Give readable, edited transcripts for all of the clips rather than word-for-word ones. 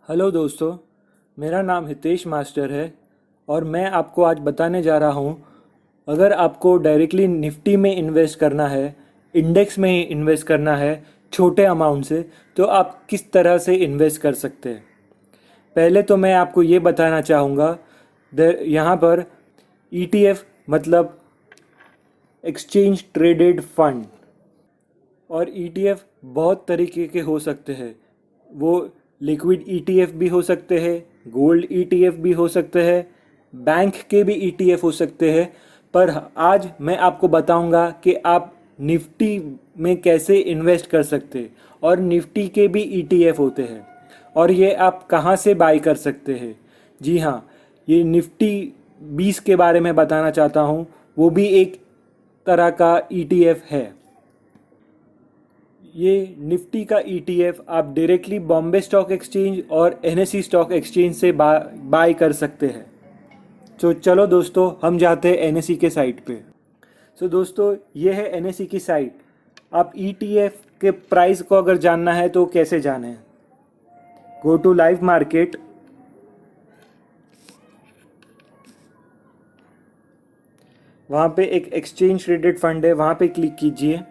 Hello दोस्तों, मेरा नाम हितेश मास्टर है और मैं आपको आज बताने जा रहा हूँ। अगर आपको डायरेक्टली निफ्टी में इन्वेस्ट करना है, इंडेक्स में इन्वेस्ट करना है छोटे अमाउंट से, तो आप किस तरह से इन्वेस्ट कर सकते हैं। पहले तो मैं आपको ये बताना चाहूँगा, यहाँ पर ईटीएफ मतलब एक्सचेंज ट्रेडेड फंड, और ईटीएफ बहुत तरीके के हो सकते हैं। वो लिक्विड ईटीएफ भी हो सकते हैं, गोल्ड ईटीएफ भी हो सकते हैं, बैंक के भी ईटीएफ हो सकते हैं। पर आज मैं आपको बताऊंगा कि आप निफ्टी में कैसे इन्वेस्ट कर सकते हैं, और निफ्टी के भी ईटीएफ होते हैं और ये आप कहाँ से बाई कर सकते हैं। जी हाँ, ये निफ्टी 20 के बारे में बताना चाहता हूँ। वो भी एक तरह का ईटीएफ है। ये निफ्टी का ईटीएफ आप डायरेक्टली बॉम्बे स्टॉक एक्सचेंज और एनएसई स्टॉक एक्सचेंज से बाय कर सकते हैं। तो चलो दोस्तों, हम जाते हैं एनएसई के साइट पे। दोस्तों, ये है एनएसई की साइट। आप ईटीएफ के प्राइस को अगर जानना है तो कैसे जाने? Go to live market. वहाँ पे एक एक्सचेंज ट्रेडेड फंड है, वहाँ पे क्लिक कीजिए।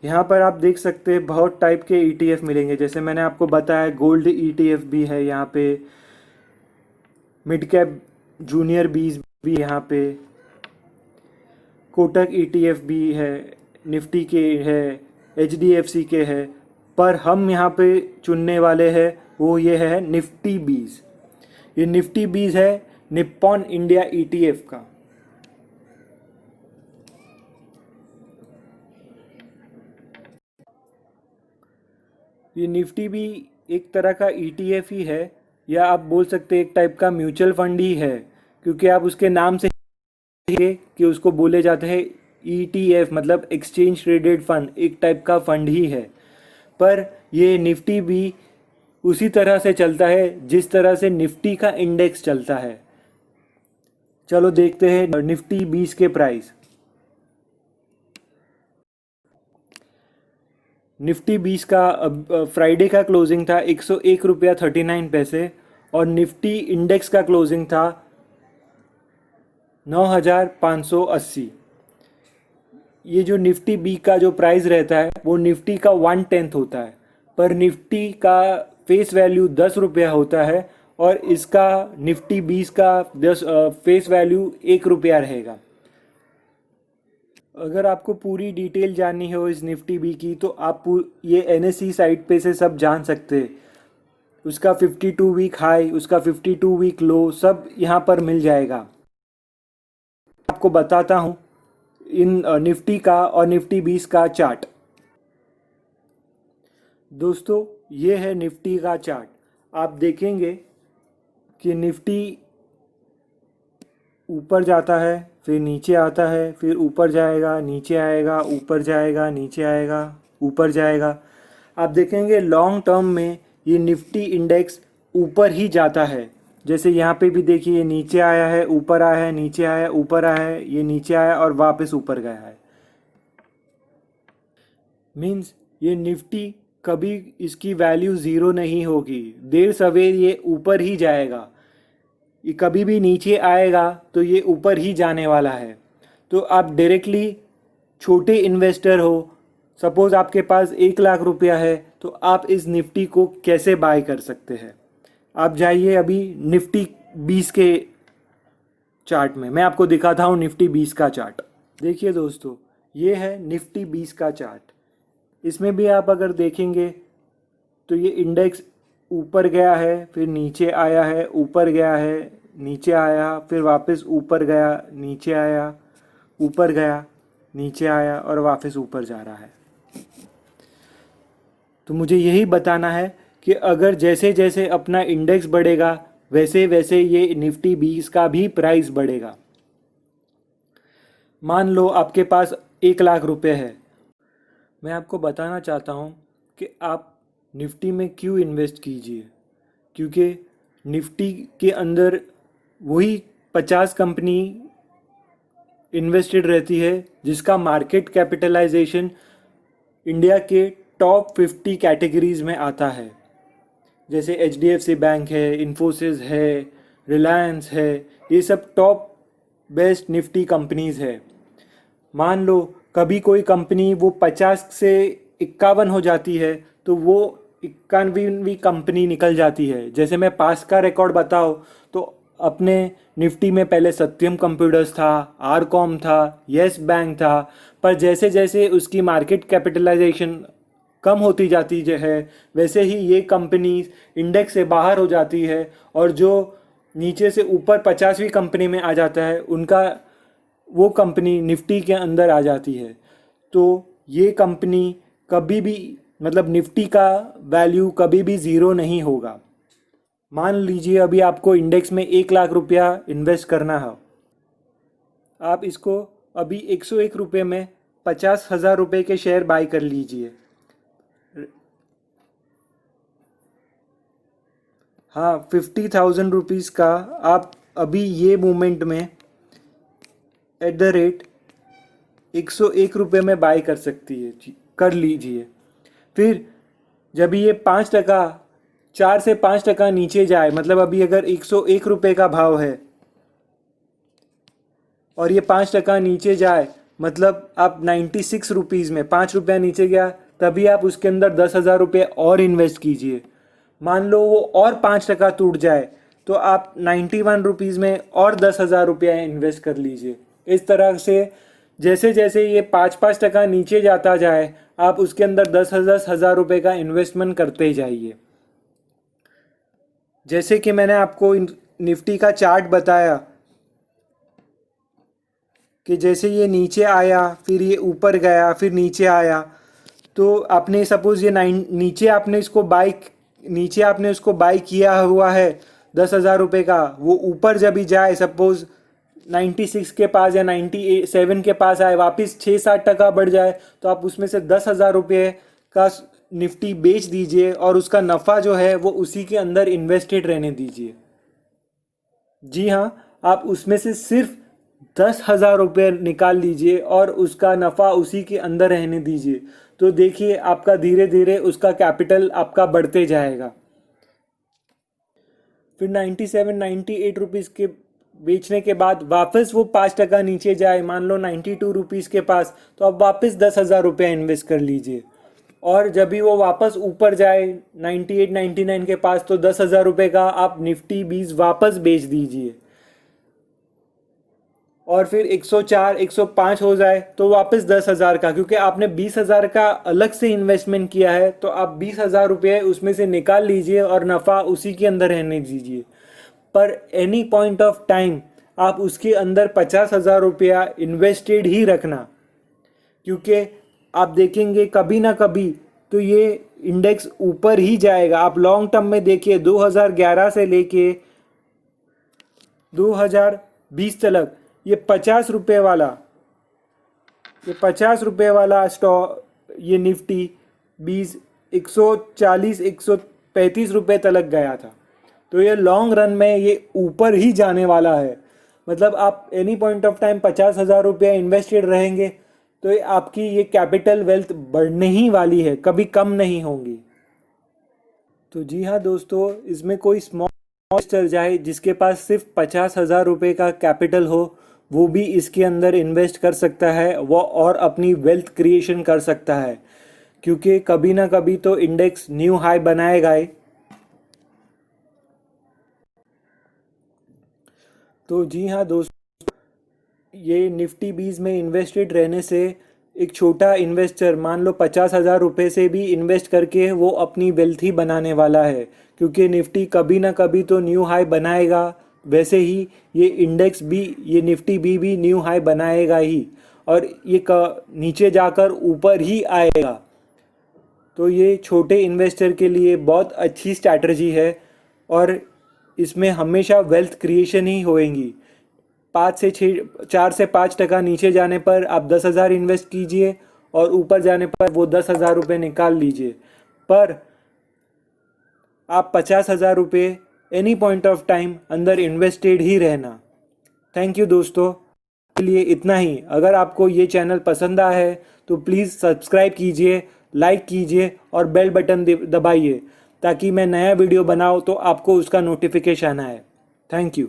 यहाँ पर आप देख सकते हैं बहुत टाइप के ईटीएफ मिलेंगे। जैसे मैंने आपको बताया, गोल्ड ईटीएफ भी है यहाँ पे, मिड कैप जूनियर बीज भी यहाँ पे, कोटक ईटीएफ भी है, निफ्टी के है, एचडीएफसी के है। पर हम यहाँ पे चुनने वाले हैं वो ये है निफ्टी बीज। ये निफ्टी बीज है निप्पॉन इंडिया ईटीएफ का। ये निफ्टी भी एक तरह का ईटीएफ ही है, या आप बोल सकते हैं एक टाइप का म्यूचुअल फंड ही है, क्योंकि आप उसके नाम से कि उसको बोले जाते हैं ईटीएफ मतलब एक्सचेंज ट्रेडेड फंड, एक टाइप का फंड ही है। पर ये निफ्टी भी उसी तरह से चलता है जिस तरह से निफ्टी का इंडेक्स चलता है। चलो देखते हैं निफ्टी 20 के प्राइस। निफ्टी 20 का फ्राइडे का क्लोजिंग था 101 रुपया 39 पैसे, और निफ्टी इंडेक्स का क्लोजिंग था 9580। ये जो निफ्टी बी का जो प्राइस रहता है वो निफ्टी का 1/10 होता है, पर निफ्टी का फेस वैल्यू 10 रुपया होता है, और इसका निफ्टी 20 का 10 फेस वैल्यू 1 रुपया रहेगा। अगर आपको पूरी डिटेल जाननी हो इस निफ्टी बी की, तो आप ये एनएसई साइट पे से सब जान सकते हैं। उसका 52 वीक हाई, उसका 52 वीक लो, सब यहाँ पर मिल जाएगा। आपको बताता हूँ इन निफ्टी का और निफ्टी 20 का चार्ट। दोस्तों, ये है निफ्टी का चार्ट। आप देखेंगे कि निफ्टी ऊपर जाता है, फिर नीचे आता है, फिर ऊपर जाएगा, नीचे आएगा, ऊपर जाएगा, नीचे आएगा, ऊपर जाएगा। आप देखेंगे लॉन्ग टर्म में ये निफ्टी इंडेक्स ऊपर ही जाता है। जैसे यहाँ पे भी देखिए, ये नीचे आया है, ऊपर आया है, नीचे आया, ऊपर आया है, ये नीचे आया और वापस ऊपर गया है। मीन्स ये निफ्टी कभी इसकी वैल्यू ज़ीरो नहीं होगी, देर सवेर ये ऊपर ही जाएगा। ये कभी भी नीचे आएगा तो ये ऊपर ही जाने वाला है। तो आप डायरेक्टली छोटे इन्वेस्टर हो, सपोज़ आपके पास 1 लाख रुपया है, तो आप इस निफ्टी को कैसे बाय कर सकते हैं। आप जाइए अभी निफ्टी 20 के चार्ट में, मैं आपको दिखाता हूँ निफ्टी 20 का चार्ट। देखिए दोस्तों, ये है निफ्टी 20 का चार्ट। इसमें भी आप अगर देखेंगे तो ये इंडेक्स ऊपर गया है, फिर नीचे आया है, ऊपर गया है, नीचे आया, फिर वापस ऊपर गया, नीचे आया, ऊपर गया, नीचे आया और वापस ऊपर जा रहा है। तो मुझे यही बताना है कि अगर जैसे जैसे अपना इंडेक्स बढ़ेगा, वैसे वैसे ये निफ्टी 20 का भी प्राइस बढ़ेगा। मान लो आपके पास 1 लाख रुपए है। मैं आपको बताना चाहता हूँ कि आप निफ्टी में क्यों इन्वेस्ट कीजिए, क्योंकि निफ्टी के अंदर वही 50 कंपनी इन्वेस्टेड रहती है, जिसका मार्केट कैपिटलाइजेशन इंडिया के टॉप 50 कैटेगरीज में आता है, जैसे HDFC बैंक है, इन्फोसिस है, रिलायंस है। ये सब टॉप बेस्ट निफ्टी कंपनीज है। मान लो कभी कोई कंपनी वो 50 से 51 हो जाती है, तो वो 51वीं कंपनी निकल जाती है। जैसे मैं पास का रिकॉर्ड बताऊँ तो अपने निफ्टी में पहले सत्यम कंप्यूटर्स था, आरकॉम था, येस बैंक था, पर जैसे जैसे उसकी मार्केट कैपिटलाइजेशन कम होती जाती है, वैसे ही ये कंपनी इंडेक्स से बाहर हो जाती है, और जो नीचे से ऊपर 50वीं कंपनी में आ जाता है, उनका वो कंपनी निफ्टी के अंदर आ जाती है। तो ये कंपनी कभी भी, मतलब निफ्टी का वैल्यू कभी भी ज़ीरो नहीं होगा। मान लीजिए अभी आपको इंडेक्स में 1 लाख रुपया इन्वेस्ट करना है, आप इसको अभी 101 रुपये में 50,000 रुपये के शेयर बाय कर लीजिए। हाँ, 50,000 रुपीज़ का आप अभी ये मोमेंट में @101 रुपये में बाय कर सकती है, कर लीजिए। फिर जब ये 5%, 4 से 5% नीचे जाए, मतलब अभी अगर 101 रुपये का भाव है और ये 5% नीचे जाए, मतलब आप 96 रुपीज़ में 5 रुपया नीचे गया, तभी आप उसके अंदर 10,000 रुपये और इन्वेस्ट कीजिए। मान लो वो और 5% टूट जाए, तो आप 91 रुपीज़ में और 10,000 रुपया इन्वेस्ट कर लीजिए। इस तरह से जैसे जैसे ये 5-5% नीचे जाता जाए, आप उसके अंदर 10,000 रुपये का इन्वेस्टमेंट करते जाइए। जैसे कि मैंने आपको निफ्टी का चार्ट बताया कि जैसे ये नीचे आया, फिर ये ऊपर गया, फिर नीचे आया, तो आपने सपोज़ ये नीचे आपने उसको बाई किया हुआ है 10,000 रुपये का, वो ऊपर जब भी जाए, सपोज़ 96 के पास या 97 के पास आए, वापस 6-7% बढ़ जाए, तो आप उसमें से 10,000 रुपये का निफ्टी बेच दीजिए और उसका नफ़ा जो है वो उसी के अंदर इन्वेस्टेड रहने दीजिए। जी हाँ, आप उसमें से सिर्फ 10,000 रुपये निकाल लीजिए और उसका नफ़ा उसी के अंदर रहने दीजिए। तो देखिए आपका धीरे धीरे उसका कैपिटल आपका बढ़ते जाएगा। फिर 97-98 रुपीज़ के बेचने के बाद वापस वो 5% नीचे जाए, मान लो 92 रुपीज़ के पास, तो आप वापस 10,000 रुपया इन्वेस्ट कर लीजिए। और जब भी वो वापस ऊपर जाए 98-99 के पास, तो 10,000 रुपये का आप निफ्टी 20 वापस बेच दीजिए। और फिर 104 105 हो जाए तो वापस 10,000 का, क्योंकि आपने 20,000 का अलग से इन्वेस्टमेंट किया है, तो आप 20,000 रुपये उसमें से निकाल लीजिए और नफ़ा उसी के अंदर रहने दीजिए। पर एनी पॉइंट ऑफ टाइम आप उसके अंदर 50,000 रुपया इन्वेस्टेड ही रखना, क्योंकि आप देखेंगे कभी ना कभी तो ये इंडेक्स ऊपर ही जाएगा। आप लॉन्ग टर्म में देखिए, 2011 से लेके 2020 तक ये 50 रुपये वाला स्टॉक, ये निफ्टी 20 140 135 रुपये तक गया था। तो ये लॉन्ग रन में ये ऊपर ही जाने वाला है। मतलब आप एनी पॉइंट ऑफ टाइम 50,000 रुपया इन्वेस्टेड रहेंगे, तो ये आपकी ये कैपिटल वेल्थ बढ़ने ही वाली है, कभी कम नहीं होंगी। तो जी हाँ दोस्तों, इसमें कोई स्मॉल इन्वेस्टर चाहे जिसके पास सिर्फ 50,000 रुपये का कैपिटल हो, वो भी इसके अंदर इन्वेस्ट कर सकता है, वो और अपनी वेल्थ क्रिएशन कर सकता है, क्योंकि कभी ना कभी तो इंडेक्स न्यू हाई बनाएगा ही। तो जी हाँ दोस्तों, ये निफ्टी 20 में इन्वेस्टेड रहने से एक छोटा इन्वेस्टर, मान लो 50,000 रुपये से भी इन्वेस्ट करके वो अपनी वेल्थ ही बनाने वाला है, क्योंकि निफ्टी कभी ना कभी तो न्यू हाई बनाएगा। वैसे ही ये इंडेक्स भी, ये निफ्टी भी न्यू हाई बनाएगा ही, और ये नीचे जाकर ऊपर ही आएगा। तो ये छोटे इन्वेस्टर के लिए बहुत अच्छी स्ट्रैटेजी है, और इसमें हमेशा वेल्थ क्रिएशन ही होएगी। 4 से 5% नीचे जाने पर आप 10,000 इन्वेस्ट कीजिए और ऊपर जाने पर वो 10,000 रुपये निकाल लीजिए। पर आप 50,000 रुपये एनी पॉइंट ऑफ टाइम अंदर इन्वेस्टेड ही रहना। थैंक यू दोस्तों। लिए इतना ही। अगर आपको ये चैनल पसंद आया है तो प्लीज़ सब्सक्राइब कीजिए, लाइक कीजिए और बेल बटन दबाइए ताकि मैं नया वीडियो बनाऊँ तो आपको उसका नोटिफिकेशन आए। Thank you.